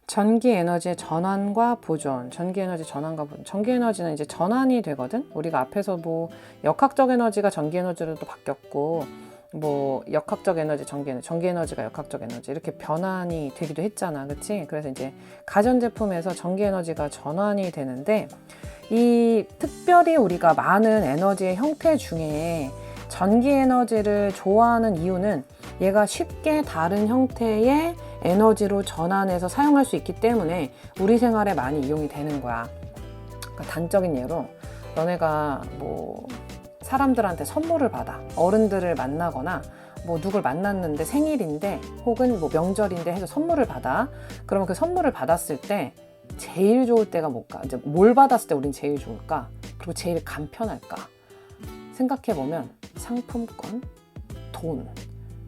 전기 에너지의 전환과 보존, 전기 에너지 전환과 보존. 전기 에너지는 이제 전환이 되거든. 우리가 앞에서 뭐 역학적 에너지가 전기 에너지로 또 바뀌었고, 뭐 역학적 에너지, 전기 에너지가 역학적 에너지 이렇게 변환이 되기도 했잖아, 그렇지? 그래서 이제 가전제품에서 전기 에너지가 전환이 되는데, 이 특별히 우리가 많은 에너지의 형태 중에 전기 에너지를 좋아하는 이유는 얘가 쉽게 다른 형태의 에너지로 전환해서 사용할 수 있기 때문에 우리 생활에 많이 이용이 되는 거야. 그러니까 단적인 예로 너네가 뭐 사람들한테 선물을 받아, 어른들을 만나거나 뭐 누굴 만났는데 생일인데 혹은 뭐 명절인데 해서 선물을 받아. 그러면 그 선물을 받았을 때 제일 좋을 때가 뭘까? 이제 뭘 받았을 때 우린 제일 좋을까? 그리고 제일 간편할까? 생각해보면 상품권, 돈.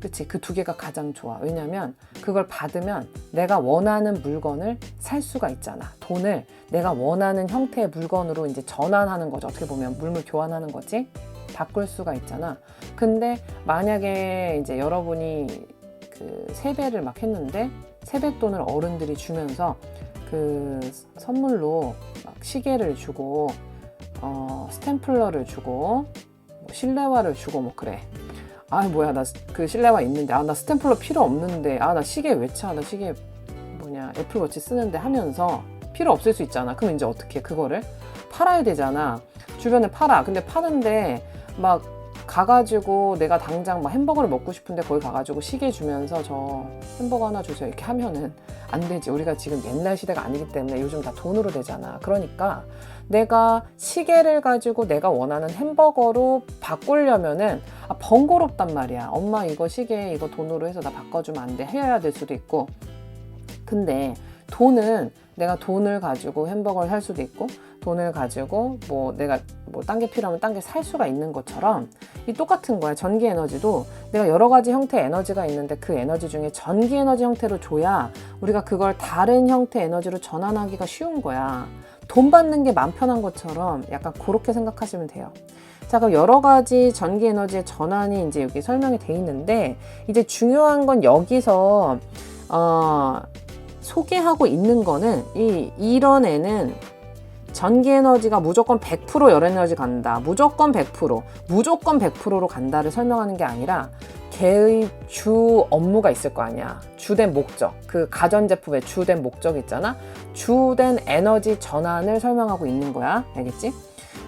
그치? 그 두 개가 가장 좋아. 왜냐면 그걸 받으면 내가 원하는 물건을 살 수가 있잖아. 돈을 내가 원하는 형태의 물건으로 이제 전환하는 거죠. 어떻게 보면 물물 교환하는 거지. 바꿀 수가 있잖아. 근데 만약에 이제 여러분이 그 세배를 막 했는데 세뱃돈을 어른들이 주면서 그 선물로 막 시계를 주고 스탬플러를 주고 뭐 실내화를 주고 뭐 그래. 아 뭐야 나 그 실내화 있는데 아 나 스탬플러 필요 없는데 아 나 시계 왜 차? 나 시계 뭐냐 애플워치 쓰는데 하면서 필요 없을 수 있잖아. 그럼 이제 어떻게 그거를 팔아야 되잖아. 주변에 팔아. 근데 파는데 막 가가지고 내가 당장 막 햄버거를 먹고 싶은데 거기 가가지고 시계 주면서 저 햄버거 하나 주세요 이렇게 하면은 안 되지. 우리가 지금 옛날 시대가 아니기 때문에 요즘 다 돈으로 되잖아. 그러니까 내가 시계를 가지고 내가 원하는 햄버거로 바꾸려면은 번거롭단 말이야. 엄마 이거 시계 이거 돈으로 해서 나 바꿔주면 안 돼. 해야 될 수도 있고. 근데 돈은 내가 돈을 가지고 햄버거를 살 수도 있고 돈을 가지고 뭐 내가 뭐 딴 게 필요하면 딴 게 살 수가 있는 것처럼 이 똑같은 거야. 전기 에너지도 내가 여러 가지 형태의 에너지가 있는데 그 에너지 중에 전기 에너지 형태로 줘야 우리가 그걸 다른 형태의 에너지로 전환하기가 쉬운 거야. 돈 받는 게 마음 편한 것처럼 약간 그렇게 생각하시면 돼요. 자, 그럼 여러 가지 전기 에너지의 전환이 이제 여기 설명이 돼 있는데 이제 중요한 건 여기서 소개하고 있는 거는 이런 애는 전기 에너지가 무조건 100% 열 에너지 간다. 무조건 100%, 무조건 100%로 간다를 설명하는 게 아니라 걔의 주 업무가 있을 거 아니야. 주된 목적. 그 가전제품의 주된 목적 있잖아. 주된 에너지 전환을 설명하고 있는 거야. 알겠지?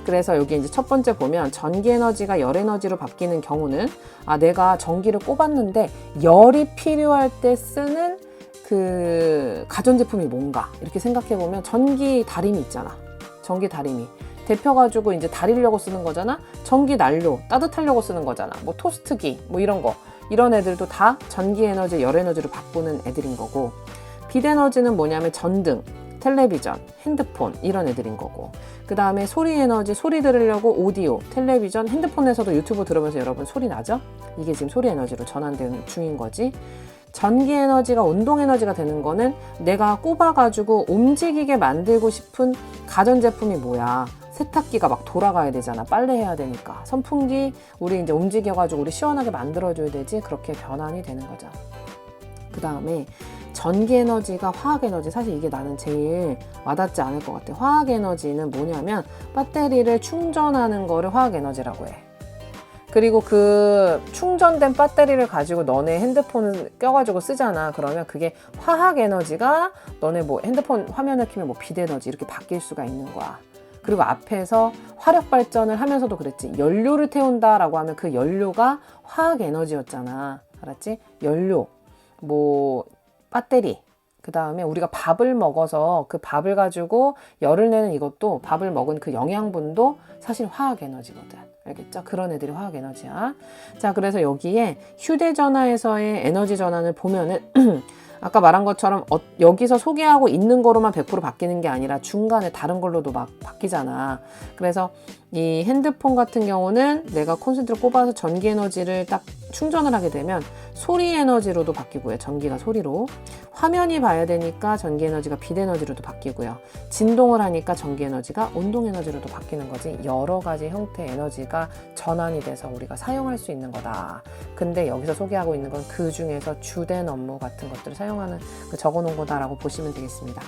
그래서 여기 이제 첫 번째 보면 전기 에너지가 열 에너지로 바뀌는 경우는 내가 전기를 꼽았는데 열이 필요할 때 쓰는 그 가전제품이 뭔가 이렇게 생각해 보면 전기 다리미 있잖아. 전기 다리미 데펴가지고 이제 다리려고 쓰는 거잖아. 전기 난로 따뜻하려고 쓰는 거잖아. 뭐 토스트기 뭐 이런 거 이런 애들도 다 전기 에너지 열 에너지로 바꾸는 애들인 거고 빛 에너지는 뭐냐면 전등, 텔레비전, 핸드폰 이런 애들인 거고 그 다음에 소리 에너지 소리 들으려고 오디오, 텔레비전, 핸드폰에서도 유튜브 들으면서 여러분 소리 나죠? 이게 지금 소리 에너지로 전환되는 중인 거지. 전기 에너지가 운동 에너지가 되는 거는 내가 꼽아가지고 움직이게 만들고 싶은 가전제품이 뭐야. 세탁기가 막 돌아가야 되잖아. 빨래 해야 되니까. 선풍기 우리 이제 움직여가지고 우리 시원하게 만들어줘야 되지. 그렇게 변환이 되는 거죠. 그 다음에 전기 에너지가 화학 에너지. 사실 이게 나는 제일 와닿지 않을 것 같아. 화학 에너지는 뭐냐면 배터리를 충전하는 거를 화학 에너지라고 해. 그리고 그 충전된 배터리를 가지고 너네 핸드폰을 껴가지고 쓰잖아. 그러면 그게 화학 에너지가 너네 뭐 핸드폰 화면을 켜면 뭐 빛 에너지 이렇게 바뀔 수가 있는 거야. 그리고 앞에서 화력 발전을 하면서도 그랬지. 연료를 태운다라고 하면 그 연료가 화학 에너지였잖아. 알았지? 연료, 뭐 배터리. 그 다음에 우리가 밥을 먹어서 그 밥을 가지고 열을 내는 이것도 밥을 먹은 그 영양분도 사실 화학 에너지거든. 알겠죠? 그런 애들이 화학 에너지야. 자, 그래서 여기에 휴대전화에서의 에너지 전환을 보면은 아까 말한 것처럼 여기서 소개하고 있는 거로만 100% 바뀌는 게 아니라 중간에 다른 걸로도 막 바뀌잖아. 그래서 이 핸드폰 같은 경우는 내가 콘센트를 꼽아서 전기 에너지를 딱 충전을 하게 되면 소리 에너지로도 바뀌고요. 전기가 소리로. 화면이 봐야 되니까 전기 에너지가 빛 에너지로도 바뀌고요. 진동을 하니까 전기 에너지가 운동 에너지로도 바뀌는 거지. 여러 가지 형태의 에너지가 전환이 돼서 우리가 사용할 수 있는 거다. 근데 여기서 소개하고 있는 건 그 중에서 주된 업무 같은 것들을 사용하는 적어놓은 거다라고 보시면 되겠습니다.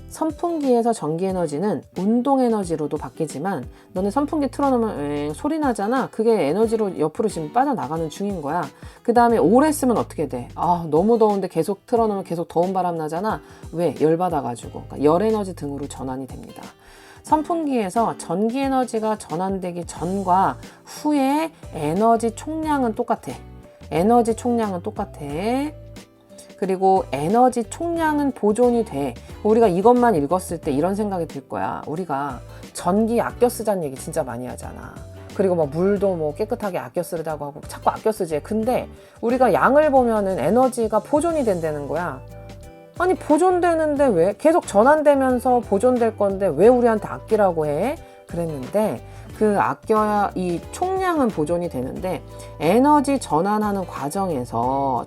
선풍기에서 전기 에너지는 운동 에너지로도 바뀌지만 너네 선풍기 틀어놓으면 소리 나잖아. 그게 에너지로 옆으로 지금 빠져나가는 중인 거야. 그 다음에 오래 쓰면 어떻게 돼? 너무 더운데 계속 틀어놓으면 계속 더운 바람 나잖아. 왜? 열받아가지고. 그러니까 열 에너지 등으로 전환이 됩니다. 선풍기에서 전기 에너지가 전환되기 전과 후에 에너지 총량은 똑같아. 에너지 총량은 똑같아. 그리고 에너지 총량은 보존이 돼. 우리가 이것만 읽었을 때 이런 생각이 들 거야. 우리가 전기 아껴 쓰자는 얘기 진짜 많이 하잖아. 그리고 뭐 물도 뭐 깨끗하게 아껴 쓰자고 하고 자꾸 아껴 쓰지. 근데 우리가 양을 보면은 에너지가 보존이 된다는 거야. 아니 보존되는데 왜? 계속 전환되면서 보존될 건데 왜 우리한테 아끼라고 해? 그랬는데 그 아껴야 이 총량은 보존이 되는데 에너지 전환하는 과정에서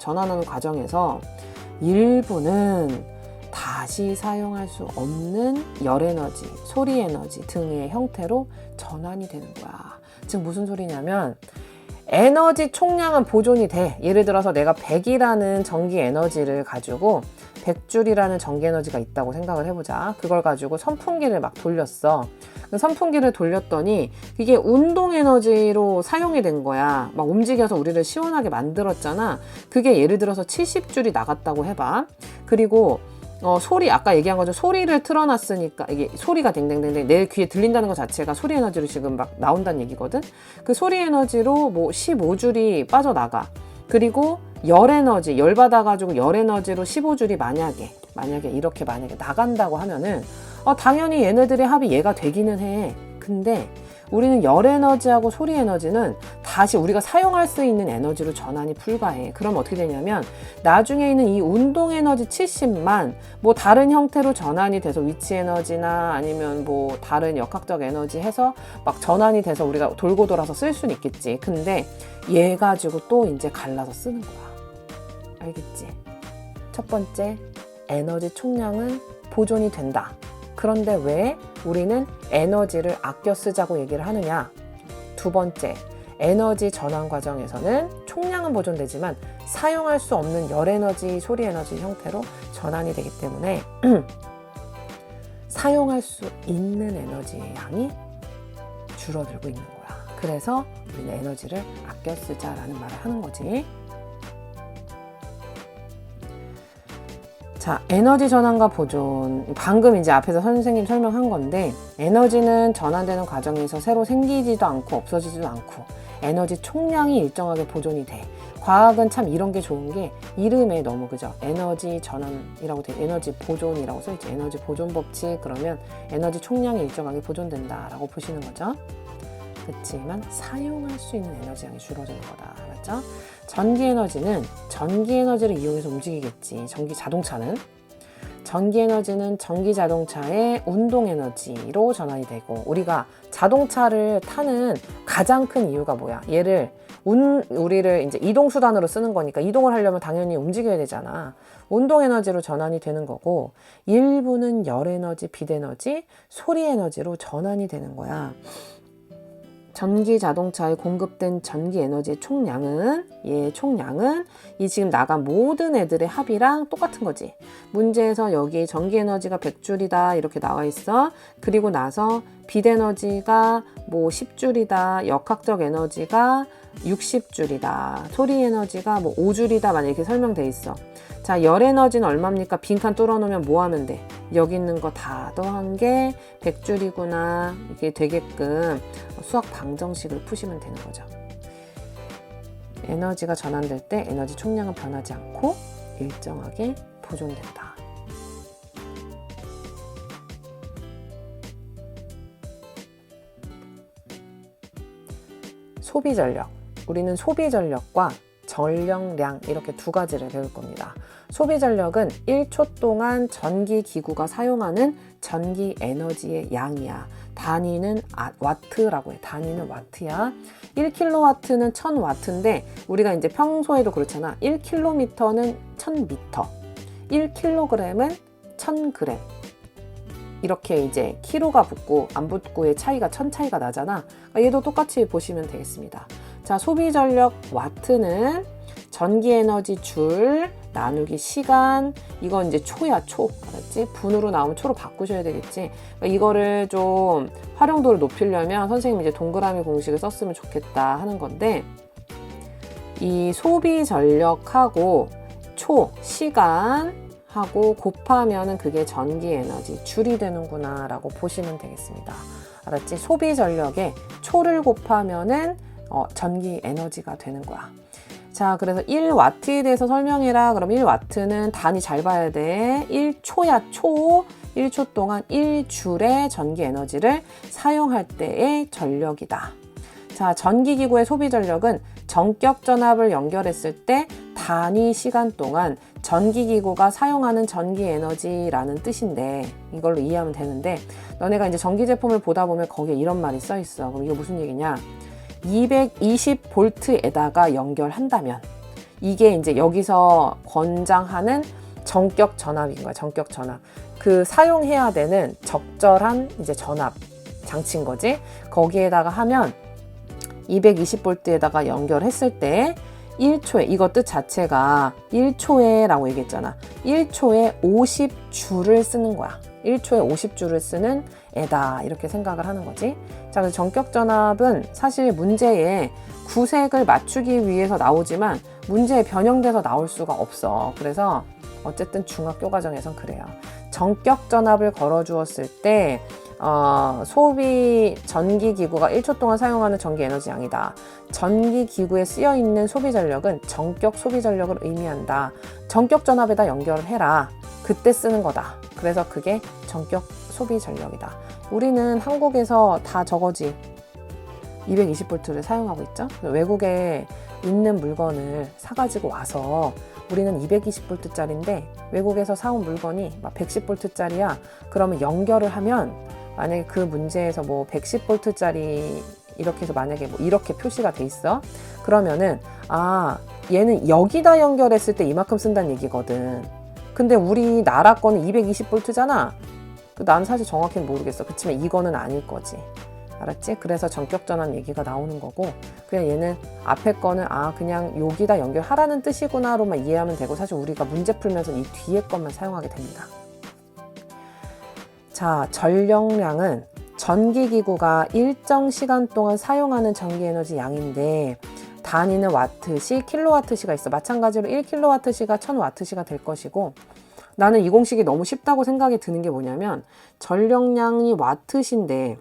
일부는 다시 사용할 수 없는 열 에너지, 소리 에너지 등의 형태로 전환이 되는 거야. 즉 무슨 소리냐면 에너지 총량은 보존이 돼. 예를 들어서 내가 100이라는 전기 에너지를 가지고 100줄이라는 전기 에너지가 있다고 생각을 해보자. 그걸 가지고 선풍기를 막 돌렸어. 그 선풍기를 돌렸더니 이게 운동 에너지로 사용이 된 거야. 막 움직여서 우리를 시원하게 만들었잖아. 그게 예를 들어서 70줄이 나갔다고 해봐. 그리고 소리, 아까 얘기한 거죠. 소리를 틀어놨으니까 이게 소리가 댕댕댕댕 내 귀에 들린다는 것 자체가 소리 에너지로 지금 막 나온다는 얘기거든. 그 소리 에너지로 뭐 15줄이 빠져나가. 그리고 열 에너지, 열 받아가지고 열 에너지로 15줄이 만약에 이렇게 나간다고 하면은 당연히 얘네들의 합이 얘가 되기는 해. 근데 우리는 열 에너지하고 소리 에너지는 다시 우리가 사용할 수 있는 에너지로 전환이 불가해. 그럼 어떻게 되냐면 나중에 있는 이 운동 에너지 70만 뭐 다른 형태로 전환이 돼서 위치 에너지나 아니면 뭐 다른 역학적 에너지 해서 막 전환이 돼서 우리가 돌고 돌아서 쓸 수는 있겠지. 근데 얘 가지고 또 이제 갈라서 쓰는 거야. 알겠지? 첫 번째, 에너지 총량은 보존이 된다. 그런데 왜 우리는 에너지를 아껴 쓰자고 얘기를 하느냐? 두 번째, 에너지 전환 과정에서는 총량은 보존되지만 사용할 수 없는 열 에너지, 소리 에너지 형태로 전환이 되기 때문에 사용할 수 있는 에너지의 양이 줄어들고 있는 거야. 그래서 우리는 에너지를 아껴 쓰자라는 말을 하는 거지. 자, 에너지 전환과 보존. 방금 이제 앞에서 선생님 설명한 건데 에너지는 전환되는 과정에서 새로 생기지도 않고 없어지지도 않고 에너지 총량이 일정하게 보존이 돼. 과학은 참 이런 게 좋은 게 이름에 너무 그죠? 에너지 전환이라고 돼. 에너지 보존이라고 써있죠. 에너지 보존 법칙. 그러면 에너지 총량이 일정하게 보존된다라고 보시는 거죠. 그렇지만 사용할 수 있는 에너지량이 줄어드는 거다. 맞죠? 전기 에너지는 전기 에너지를 이용해서 움직이겠지. 전기 자동차는 전기 자동차의 운동 에너지로 전환이 되고 우리가 자동차를 타는 가장 큰 이유가 뭐야? 우리를 이제 이동 수단으로 쓰는 거니까 이동을 하려면 당연히 움직여야 되잖아. 운동 에너지로 전환이 되는 거고 일부는 열 에너지, 빛 에너지, 소리 에너지로 전환이 되는 거야. 전기 자동차에 공급된 전기 에너지의 총량은 이 지금 나간 모든 애들의 합이랑 똑같은 거지. 문제에서 여기 전기 에너지가 100줄이다 이렇게 나와 있어. 그리고 나서 빛 에너지가 뭐 10줄이다. 역학적 에너지가 60줄이다. 소리 에너지가 뭐 5줄이다. 만약 이렇게 설명돼 있어. 자, 열 에너지는 얼마입니까? 빈칸 뚫어놓으면 뭐 하면 돼? 여기 있는 거 다 더한 게 100줄이구나. 이게 되게끔 수학 방정식을 푸시면 되는 거죠. 에너지가 전환될 때 에너지 총량은 변하지 않고 일정하게 보존된다. 소비 전력. 우리는 소비 전력과 전력량 이렇게 두 가지를 배울 겁니다. 소비 전력은 1초 동안 전기 기구가 사용하는 전기 에너지의 양이야. 단위는 와트라고 해. 단위는 와트야. 1kW는 1000W인데 우리가 이제 평소에도 그렇잖아. 1km는 1000m, 1kg은 1000g. 이렇게 이제 키로가 붙고 안 붙고의 차이가 1000 차이가 나잖아. 그러니까 얘도 똑같이 보시면 되겠습니다. 자, 소비 전력 와트는 전기 에너지 줄 나누기 시간. 이건 이제 초야, 초. 알았지? 분으로 나오면 초로 바꾸셔야 되겠지. 그러니까 이거를 좀 활용도를 높이려면 선생님이 이제 동그라미 공식을 썼으면 좋겠다 하는 건데, 이 소비 전력하고 초, 시간하고 곱하면은 그게 전기 에너지 줄이 되는구나 라고 보시면 되겠습니다. 알았지? 소비 전력에 초를 곱하면은 전기 에너지가 되는 거야. 자, 그래서 1W에 대해서 설명해라. 그럼 1W는 단위 잘 봐야 돼. 1초야, 초. 1초 동안 1줄의 전기 에너지를 사용할 때의 전력이다. 자, 전기기구의 소비 전력은 전격 전압을 연결했을 때 단위 시간 동안 전기기구가 사용하는 전기 에너지라는 뜻인데, 이걸로 이해하면 되는데, 너네가 이제 전기 제품을 보다 보면 거기에 이런 말이 써 있어. 그럼 이거 무슨 얘기냐? 220V에다가 연결한다면, 이게 이제 여기서 권장하는 전격 전압인 거야. 전격 전압. 그 사용해야 되는 적절한 이제 전압 장치인 거지. 거기에다가 하면 220V에다가 연결했을 때 1초에, 이거 뜻 자체가 1초에 라고 얘기했잖아. 1초에 50줄을 쓰는 거야. 1초에 50줄을 쓰는 애다, 이렇게 생각을 하는 거지. 자, 그래서 전격 전압은 사실 문제에 구색을 맞추기 위해서 나오지만 문제에 변형돼서 나올 수가 없어. 그래서 어쨌든 중학교 과정에선 그래요. 전격 전압을 걸어 주었을 때 소비 전기기구가 1초 동안 사용하는 전기 에너지 양이다. 전기기구에 쓰여 있는 소비 전력은 전격 소비 전력을 의미한다. 전격 전압에다 연결을 해라. 그때 쓰는 거다. 그래서 그게 전격 소비 전력이다. 우리는 한국에서 다 저거지. 220V를 사용하고 있죠. 외국에 있는 물건을 사가지고 와서 우리는 220V짜리인데 외국에서 사온 물건이 막 110V짜리야. 그러면 연결을 하면 만약에 그 문제에서 뭐 110V짜리 이렇게 해서 만약에 뭐 이렇게 표시가 돼 있어. 그러면은 얘는 여기다 연결했을 때 이만큼 쓴다는 얘기거든. 근데 우리나라 거는 220V잖아. 난 사실 정확히는 모르겠어. 그치만 이거는 아닐 거지. 알았지? 그래서 전격 전압 얘기가 나오는 거고, 그냥 얘는 앞에 거는 그냥 여기다 연결하라는 뜻이구나로만 이해하면 되고, 사실 우리가 문제 풀면서 이 뒤에 것만 사용하게 됩니다. 자, 전력량은 전기기구가 일정 시간 동안 사용하는 전기에너지 양인데 단위는 와트시, 킬로와트시가 있어. 마찬가지로 1킬로와트시가 1000와트시가 될 것이고, 나는 이 공식이 너무 쉽다고 생각이 드는 게 뭐냐면, 전력량이 와트시인데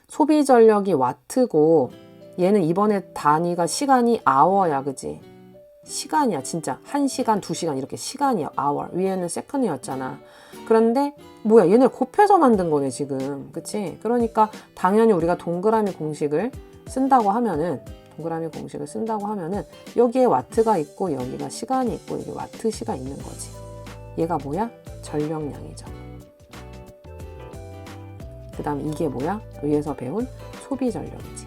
소비 전력이 와트고, 얘는 이번에 단위가 시간이 아워야, 그지? 시간이야, 진짜. 1시간, 2시간 이렇게 시간이야, hour. 위에는 second이었잖아. 그런데 뭐야, 얘네를 곱해서 만든 거네 지금, 그치? 그러니까 당연히 우리가 동그라미 공식을 쓴다고 하면은 여기에 와트가 있고 여기가 시간이 있고 여기 와트시가 있는 거지. 얘가 뭐야? 전력량이죠. 그 다음에 이게 뭐야? 위에서 배운 소비 전력이지.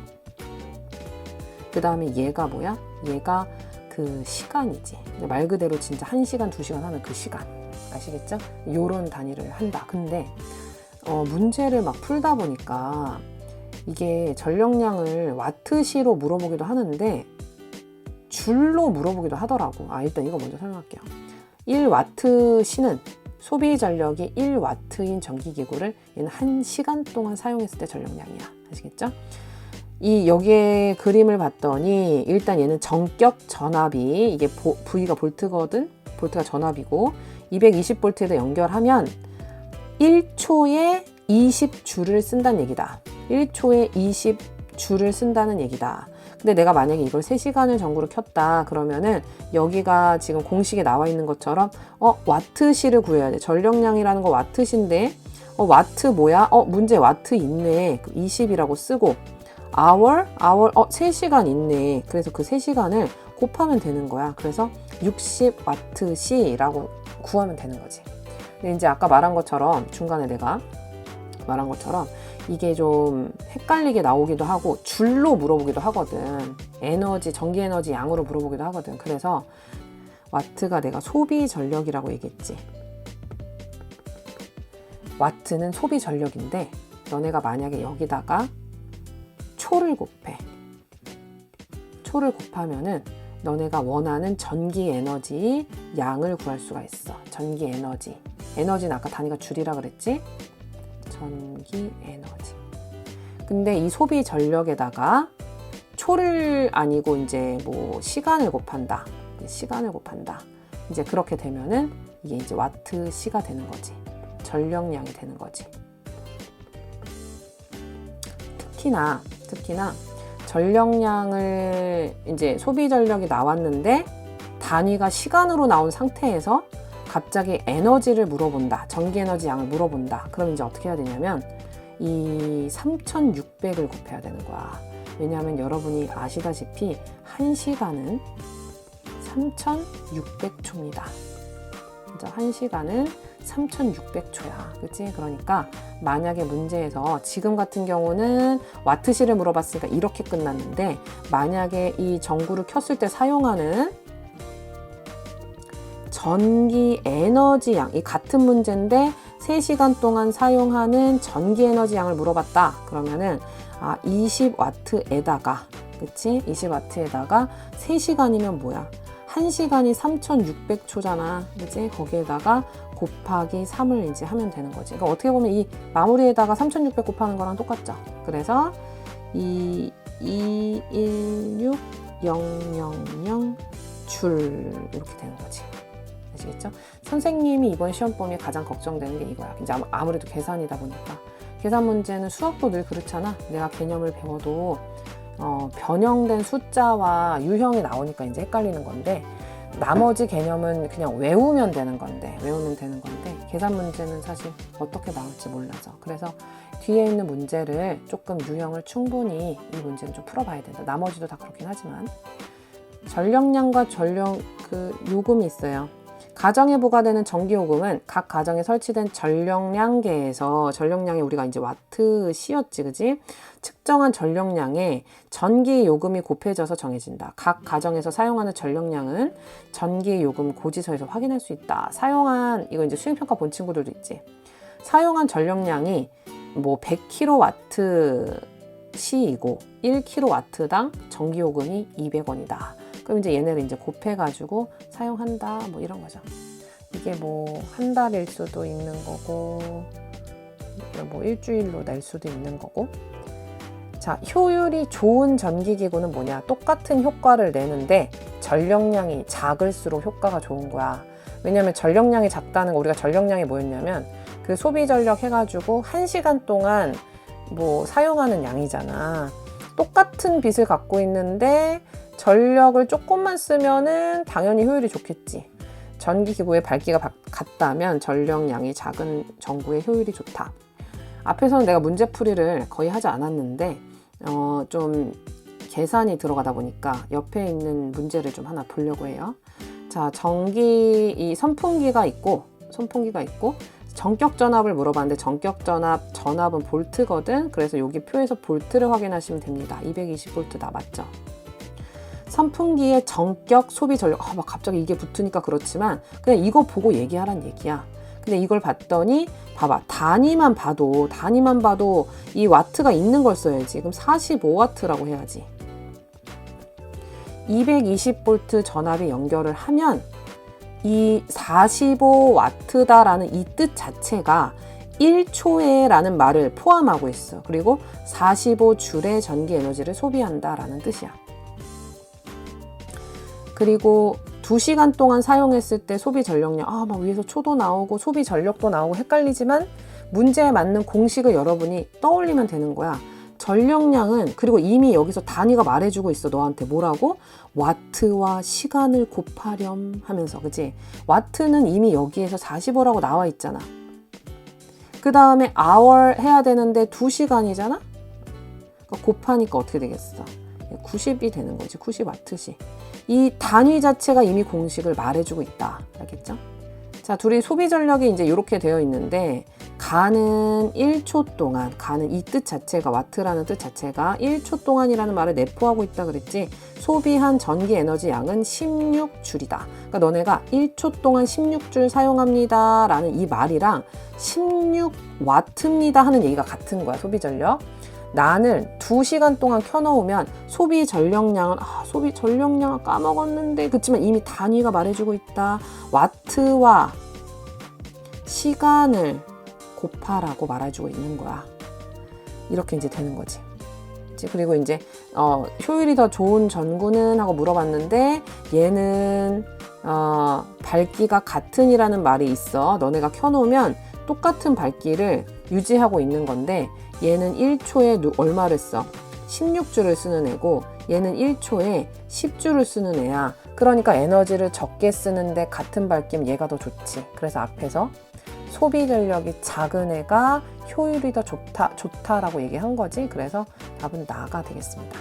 그 다음에 얘가 뭐야? 얘가 그 시간이지. 말 그대로 진짜 1시간, 2시간 하는 그 시간. 아시겠죠? 요런 단위를 한다. 근데 문제를 막 풀다 보니까 이게 전력량을 와트시로 물어보기도 하는데 줄로 물어보기도 하더라고. 일단 이거 먼저 설명할게요. 1와트시는 소비 전력이 1와트인 전기기구를 얘는 1시간 동안 사용했을 때 전력량이야. 아시겠죠? 여기에 그림을 봤더니 일단 얘는 전격 전압이, 이게 V가 볼트거든. 볼트가 전압이고 220V에다 연결하면 1초에 20줄을 쓴다는 얘기다. 1초에 20줄을 쓴다는 얘기다. 근데 내가 만약에 이걸 3시간을 전구로 켰다 그러면은 여기가 지금 공식에 나와 있는 것처럼 와트시를 구해야 돼. 전력량이라는 거 와트시인데 와트 뭐야? 문제 와트 있네. 20이라고 쓰고 hour 3시간 있네. 그래서 그 3시간을 곱하면 되는 거야. 그래서 60와트시라고 구하면 되는 거지. 근데 이제 아까 말한 것처럼 중간에 내가 말한 것처럼 이게 좀 헷갈리게 나오기도 하고 줄로 물어보기도 하거든. 에너지, 전기 에너지 양으로 물어보기도 하거든. 그래서 와트가 내가 소비 전력이라고 얘기했지. 와트는 소비 전력인데 너네가 만약에 여기다가 초를 곱해. 초를 곱하면은 너네가 원하는 전기 에너지 양을 구할 수가 있어. 전기 에너지. 에너지는 아까 단위가 줄이라 그랬지? 전기 에너지. 근데 이 소비 전력에다가 초를 아니고 이제 뭐 시간을 곱한다. 시간을 곱한다. 이제 그렇게 되면은 이게 이제 와트 시가 되는 거지. 전력량이 되는 거지. 특히나 전력량을 이제 소비 전력이 나왔는데 단위가 시간으로 나온 상태에서 갑자기 에너지를 물어본다. 전기 에너지 양을 물어본다. 그럼 이제 어떻게 해야 되냐면 이 3600을 곱해야 되는 거야. 왜냐하면 여러분이 아시다시피 1시간은 3600초입니다. 그죠? 1시간은 3600초야. 그치? 그러니까 만약에 문제에서 지금 같은 경우는 와트시를 물어봤으니까 이렇게 끝났는데 만약에 이 전구를 켰을 때 사용하는 전기 에너지 양, 이 같은 문제인데 3시간 동안 사용하는 전기 에너지 양을 물어봤다. 그러면은 20와트에다가 그치? 20와트에다가 3시간이면 뭐야? 1시간이 3600초잖아. 그치? 거기에다가 곱하기 3을 이제 하면 되는 거지. 그러니까 어떻게 보면 이 마무리에다가 3600 곱하는 거랑 똑같죠. 그래서 216000 줄 이렇게 되는 거지. 아시겠죠? 선생님이 이번 시험 범위에 가장 걱정되는 게 이거야. 이제 아무래도 계산이다 보니까. 계산 문제는 수학도 늘 그렇잖아. 내가 개념을 배워도 변형된 숫자와 유형이 나오니까 이제 헷갈리는 건데 나머지 개념은 그냥 외우면 되는 건데 계산 문제는 사실 어떻게 나올지 몰라서 그래서 뒤에 있는 문제를 조금 유형을 충분히 이 문제는 좀 풀어봐야 된다. 나머지도 다 그렇긴 하지만 전력량과 요금이 있어요. 가정에 부과되는 전기요금은 각 가정에 설치된 전력량계에서 전력량이 우리가 이제 와트 시였지, 그지? 측정한 전력량에 전기요금이 곱해져서 정해진다. 각 가정에서 사용하는 전력량은 전기요금 고지서에서 확인할 수 있다. 이거 이제 수행평가 본 친구들도 있지. 사용한 전력량이 뭐 100kW 시이고 1kW당 전기요금이 200원이다. 그럼 이제 얘네를 이제 곱해가지고 사용한다. 뭐 이런 거죠. 이게 뭐 한 달일 수도 있는 거고, 뭐 일주일로 낼 수도 있는 거고. 자, 효율이 좋은 전기기구는 뭐냐? 똑같은 효과를 내는데 전력량이 작을수록 효과가 좋은 거야. 왜냐면 전력량이 작다는 거, 우리가 전력량이 뭐였냐면 그 소비 전력 해가지고 1시간 동안 뭐 사용하는 양이잖아. 똑같은 빛을 갖고 있는데 전력을 조금만 쓰면은 당연히 효율이 좋겠지. 전기기구의 밝기가 같다면 전력량이 작은 전구의 효율이 좋다. 앞에서는 내가 문제풀이를 거의 하지 않았는데 좀 계산이 들어가다 보니까 옆에 있는 문제를 좀 하나 보려고 해요. 자, 이 선풍기가 있고 전격 전압을 물어봤는데 전격 전압은 볼트거든. 그래서 여기 표에서 볼트를 확인하시면 됩니다. 220볼트다. 맞죠? 선풍기의 전격 소비 전력. 막 갑자기 이게 붙으니까 그렇지만 그냥 이거 보고 얘기하란 얘기야. 근데 이걸 봤더니 봐봐. 단위만 봐도 이 와트가 있는 걸 써야지. 그럼 45와트라고 해야지. 220V 전압에 연결을 하면 이 45와트다라는 이 뜻 자체가 1초에 라는 말을 포함하고 있어. 그리고 45줄의 전기 에너지를 소비한다라는 뜻이야. 그리고 2시간 동안 사용했을 때 소비 전력량, 막 위에서 초도 나오고 소비 전력도 나오고 헷갈리지만 문제에 맞는 공식을 여러분이 떠올리면 되는 거야. 전력량은, 그리고 이미 여기서 단위가 말해주고 있어. 너한테 뭐라고? 와트와 시간을 곱하렴 하면서, 그치? 와트는 이미 여기에서 45라고 나와 있잖아. 그 다음에 hour 해야 되는데 2시간이잖아? 그러니까 곱하니까 어떻게 되겠어? 90이 되는 거지. 90와트시. 이 단위 자체가 이미 공식을 말해주고 있다. 알겠죠? 자, 둘이 소비 전력이 이제 이렇게 되어 있는데 가는 1초 동안, 가는 이 뜻 자체가, 와트라는 뜻 자체가 1초 동안이라는 말을 내포하고 있다 그랬지. 소비한 전기 에너지 양은 16줄이다. 그러니까 너네가 1초 동안 16줄 사용합니다 라는 이 말이랑 16와트입니다 하는 얘기가 같은 거야. 소비 전력. 나는 2시간 동안 켜놓으면 소비 전력량은 소비 전력량을 까먹었는데, 그렇지만 이미 단위가 말해주고 있다. 와트와 시간을 곱하라고 말해주고 있는 거야. 이렇게 이제 되는 거지. 그리고 이제 효율이 더 좋은 전구는 하고 물어봤는데, 얘는 밝기가 같은이라는 말이 있어. 너네가 켜놓으면 똑같은 밝기를 유지하고 있는 건데, 얘는 1초에 얼마를 써? 16줄을 쓰는 애고, 얘는 1초에 10줄을 쓰는 애야. 그러니까 에너지를 적게 쓰는데 같은 밝기면 얘가 더 좋지. 그래서 앞에서 소비 전력이 작은 애가 효율이 더 좋다라고 얘기한 거지. 그래서 답은 나가 되겠습니다.